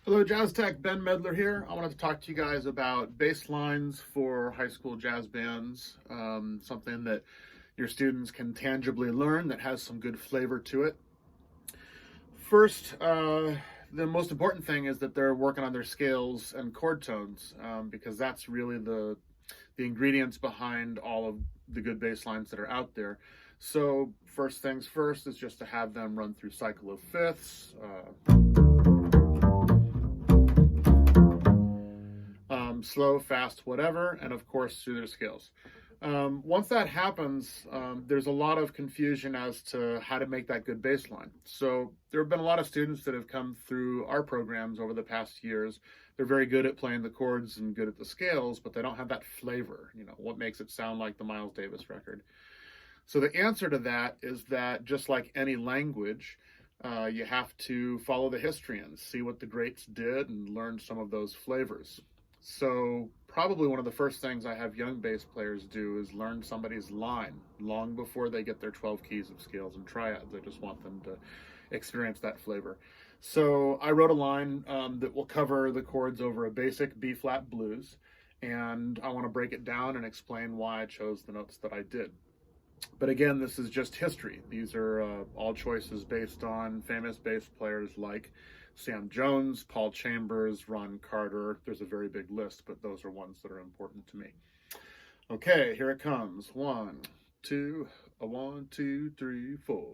Hello, Jazz Tech. Ben Medler here. I wanted to talk to you guys about bass lines for high school jazz bands, something that your students can tangibly learn that has some good flavor to it. First, the most important thing is that they're working on their scales and chord tones, because that's really the ingredients behind all of the good bass lines that are out there. So first things first is just to have them run through cycle of fifths. Slow, fast, whatever, and of course through their scales. Once that happens, there's a lot of confusion as to how to make that good bass line. So there have been a lot of students that have come through our programs over the past years. They're very good at playing the chords and good at the scales, but they don't have that flavor, what makes it sound like the Miles Davis record. So the answer to that is that just like any language, you have to follow the history and see what the greats did and learn some of those flavors. So probably one of the first things I have young bass players do is learn somebody's line long before they get their 12 keys of scales and triads. I just want them to experience that flavor. So I wrote a line that will cover the chords over a basic B-flat blues, and I want to break it down and explain why I chose the notes that I did. But again, this is just history. These are all choices based on famous bass players like Sam Jones, Paul Chambers, Ron Carter. There's a very big list, but those are ones that are important to me. Okay, here it comes. 1, 2, 1, 2, 3, 4.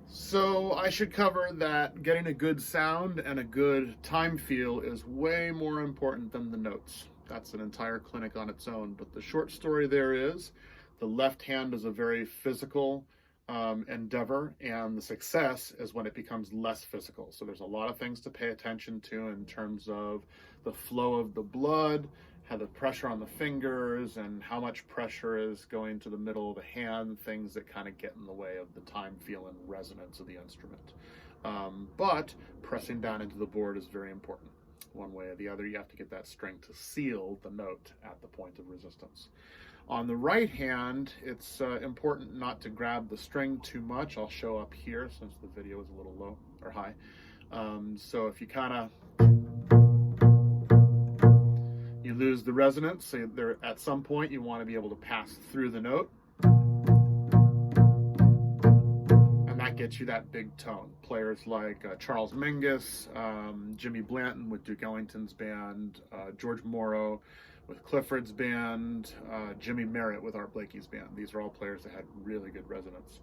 So I should cover that getting a good sound and a good time feel is way more important than the notes. That's an entire clinic on its own. But the short story there is the left hand is a very physical endeavor, and the success is when it becomes less physical. So there's a lot of things to pay attention to in terms of the flow of the blood, how the pressure on the fingers, and how much pressure is going to the middle of the hand, things that kind of get in the way of the time, feel, and resonance of the instrument. But pressing down into the board is very important. One way or the other, you have to get that string to seal the note at the point of resistance. On the right hand, it's important not to grab the string too much. I'll show up here since the video is a little low or high. So if you kind of lose the resonance, so there at some point you want to be able to pass through the note, and that gets you that big tone. Players like Charles Mingus, Jimmy Blanton with Duke Ellington's band, George Morrow with Clifford's band, Jimmy Merritt with Art Blakey's band. These are all players that had really good resonance.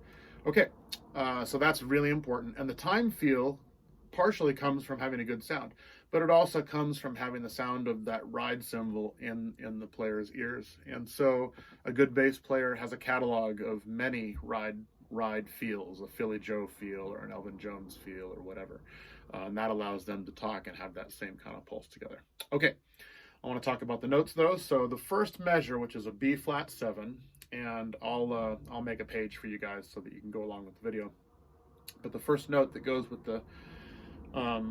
Okay, so that's really important, and the time feel partially comes from having a good sound, but it also comes from having the sound of that ride cymbal in the player's ears. And so a good bass player has a catalog of many ride feels, a Philly Joe feel or an Elvin Jones feel or whatever. And that allows them to talk and have that same kind of pulse together. Okay, I want to talk about the notes though. So the first measure, which is a B flat 7, and I'll make a page for you guys so that you can go along with the video. But the first note that goes with the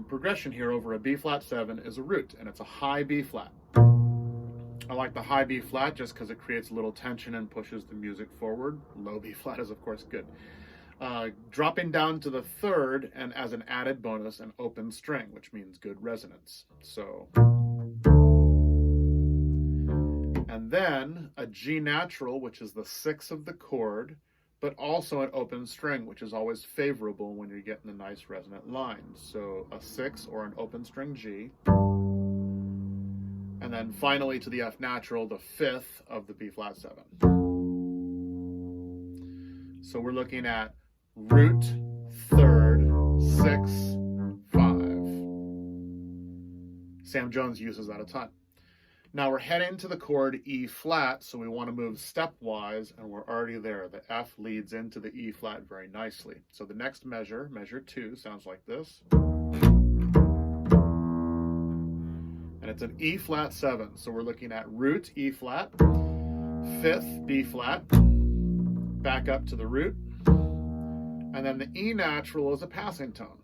progression here over a B flat 7 is a root, and it's a high B flat. I like the high B flat just because it creates a little tension and pushes the music forward. Low B flat is of course good. Dropping down to the third, and as an added bonus, an open string, which means good resonance. So, and then a G natural, which is the 6th of the chord, but also an open string, which is always favorable when you're getting the nice resonant lines. So a 6 or an open string G. And then finally to the F natural, the 5th of the B flat 7. So we're looking at root, 3rd, 6, 5. Sam Jones uses that a ton. Now we're heading to the chord E flat, so we want to move stepwise, and we're already there. The F leads into the E flat very nicely. So the next measure, measure 2, sounds like this. And it's an E flat 7. So we're looking at root E flat, 5th B flat, back up to the root, and then the E natural is a passing tone.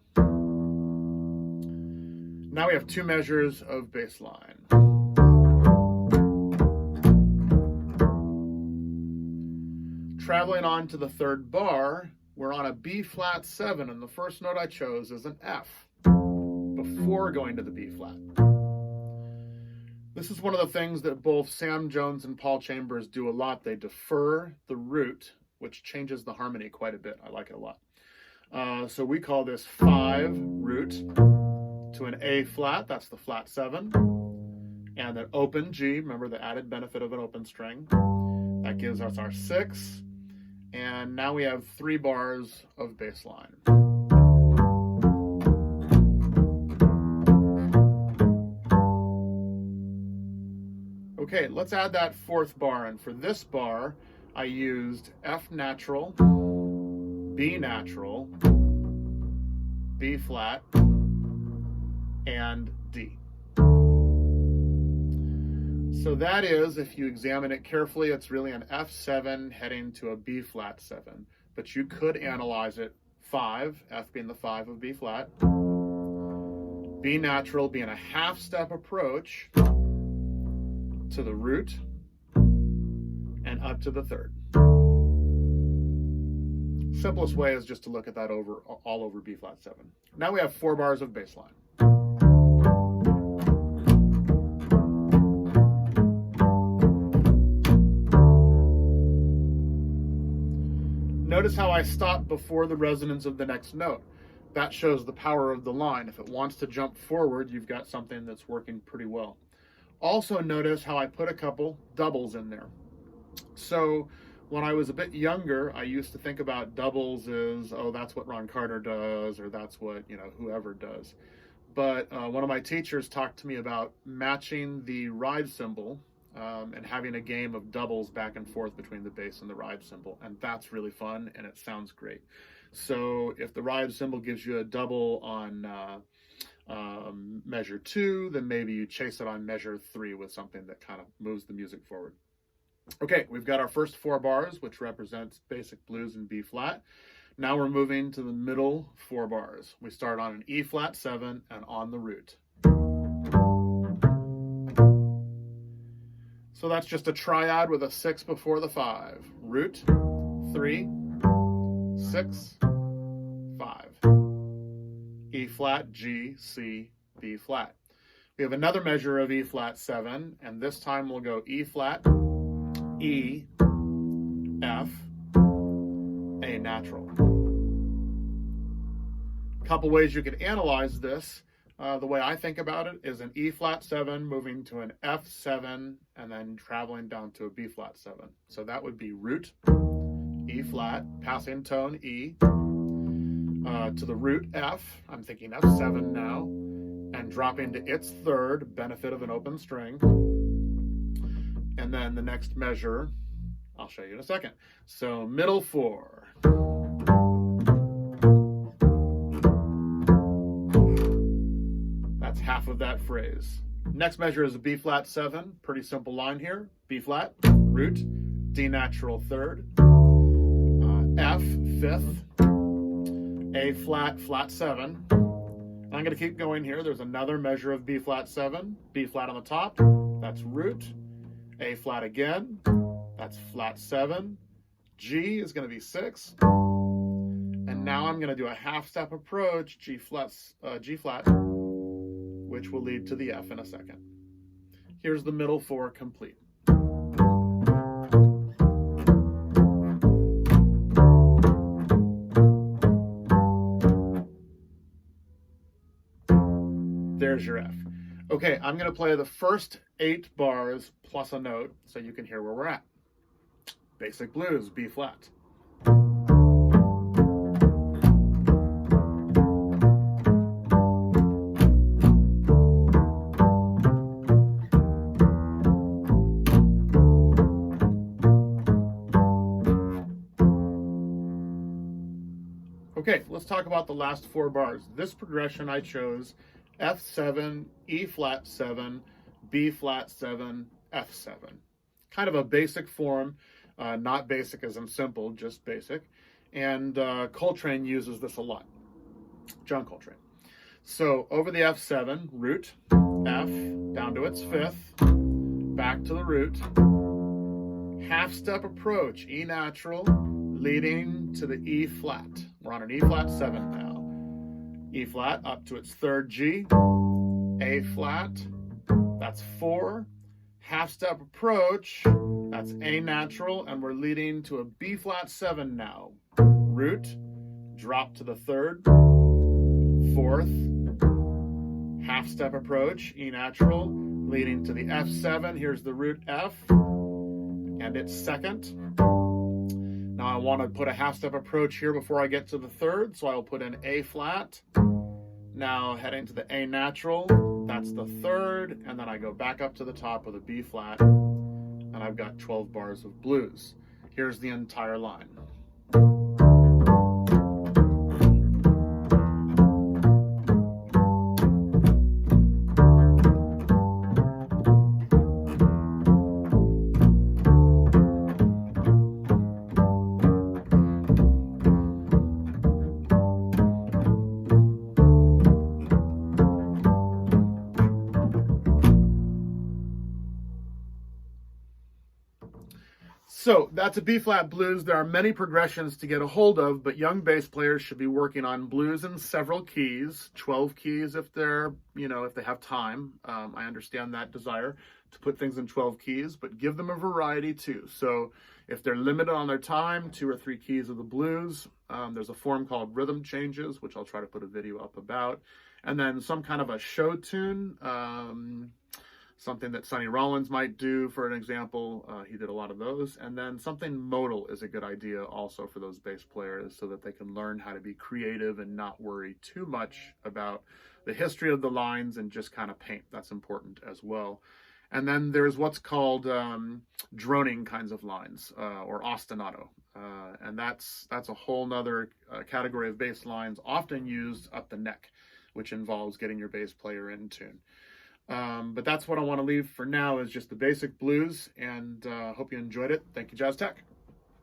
Now we have two measures of bass line. Traveling on to the third bar, we're on a B flat 7, and the first note I chose is an F before going to the B flat. This is one of the things that both Sam Jones and Paul Chambers do a lot. They defer the root, which changes the harmony quite a bit. I like it a lot. So we call this 5 root to an A flat, that's the flat 7, and an open G, remember the added benefit of an open string. That gives us our 6, and now we have 3 bars of bass line. Okay, let's add that 4th bar, and for this bar, I used F natural, B natural, B flat, and D. So that is, if you examine it carefully, it's really an F7 heading to a B flat 7, but you could analyze it 5, F being the 5 of B flat, B natural being a half step approach to the root, and up to the 3rd. Simplest way is just to look at that all over B flat 7. Now we have 4 bars of bass line. Notice how I stopped before the resonance of the next note. That shows the power of the line. If it wants to jump forward, you've got something that's working pretty well. Also notice how I put a couple doubles in there. So when I was a bit younger, I used to think about doubles as, oh, that's what Ron Carter does, or that's what, whoever does. But one of my teachers talked to me about matching the ride cymbal and having a game of doubles back and forth between the bass and the ride cymbal. And that's really fun, and it sounds great. So if the ride cymbal gives you a double on measure 2, then maybe you chase it on measure 3 with something that kind of moves the music forward. Okay, we've got our first 4 bars, which represents basic blues in B flat. Now we're moving to the middle 4 bars. We start on an E flat 7 and on the root. So that's just a triad with a 6 before the 5. Root, 3, 6, 5. E flat, G, C, B flat. We have another measure of E flat 7, and this time we'll go E flat, E, F, A natural. A couple ways you could analyze this. The way I think about it is an E flat 7 moving to an F7 and then traveling down to a B flat 7. So that would be root, E flat, passing tone E, to the root F, I'm thinking F7 now, and dropping to its 3rd, benefit of an open string. And then the next measure, I'll show you in a second. So middle 4. That's half of that phrase. Next measure is a B flat 7, pretty simple line here. B flat, root, D natural 3rd, F 5th, A flat, flat 7. I'm going to keep going here. There's another measure of B flat 7, B flat on the top, that's root, A flat again, that's flat 7, G is going to be 6, and now I'm going to do a half step approach, G flat, which will lead to the F in a second. Here's the middle 4 complete. There's your F. Okay, I'm going to play the first 8 bars plus a note so you can hear where we're at. Basic blues, B flat. Okay, let's talk about the last 4 bars. This progression I chose F7, E flat 7, B flat 7, F7. Kind of a basic form. Not basic as in simple, just basic. And Coltrane uses this a lot, John Coltrane. So over the F7, root, F, down to its fifth, back to the root, half step approach, E natural, leading to the E flat. We're on an E flat 7 now. E flat up to its third G, A flat, that's 4, half step approach, that's A natural, and we're leading to a B flat 7 now. Root, drop to the third, fourth, half step approach, E natural, leading to the F7. Here's the root F, and it's second. Now I want to put a half step approach here before I get to the third, so I'll put in A flat. Now heading to the A natural, that's the third, and then I go back up to the top with a B flat, and I've got 12 bars of blues. Here's the entire line. So that's a B-flat blues. There are many progressions to get a hold of, but young bass players should be working on blues in several keys, 12 keys if they're, if they have time. I understand that desire to put things in 12 keys, but give them a variety too. So if they're limited on their time, 2 or 3 keys of the blues, there's a form called rhythm changes, which I'll try to put a video up about. And then some kind of a show tune, something that Sonny Rollins might do, for an example. He did a lot of those. And then something modal is a good idea also for those bass players, so that they can learn how to be creative and not worry too much about the history of the lines and just kind of paint. That's important as well. And then there's what's called droning kinds of lines, or ostinato. And that's a whole nother category of bass lines, often used up the neck, which involves getting your bass player in tune. But that's what I want to leave for now, is just the basic blues, and hope you enjoyed it. Thank you, Jazz Tech.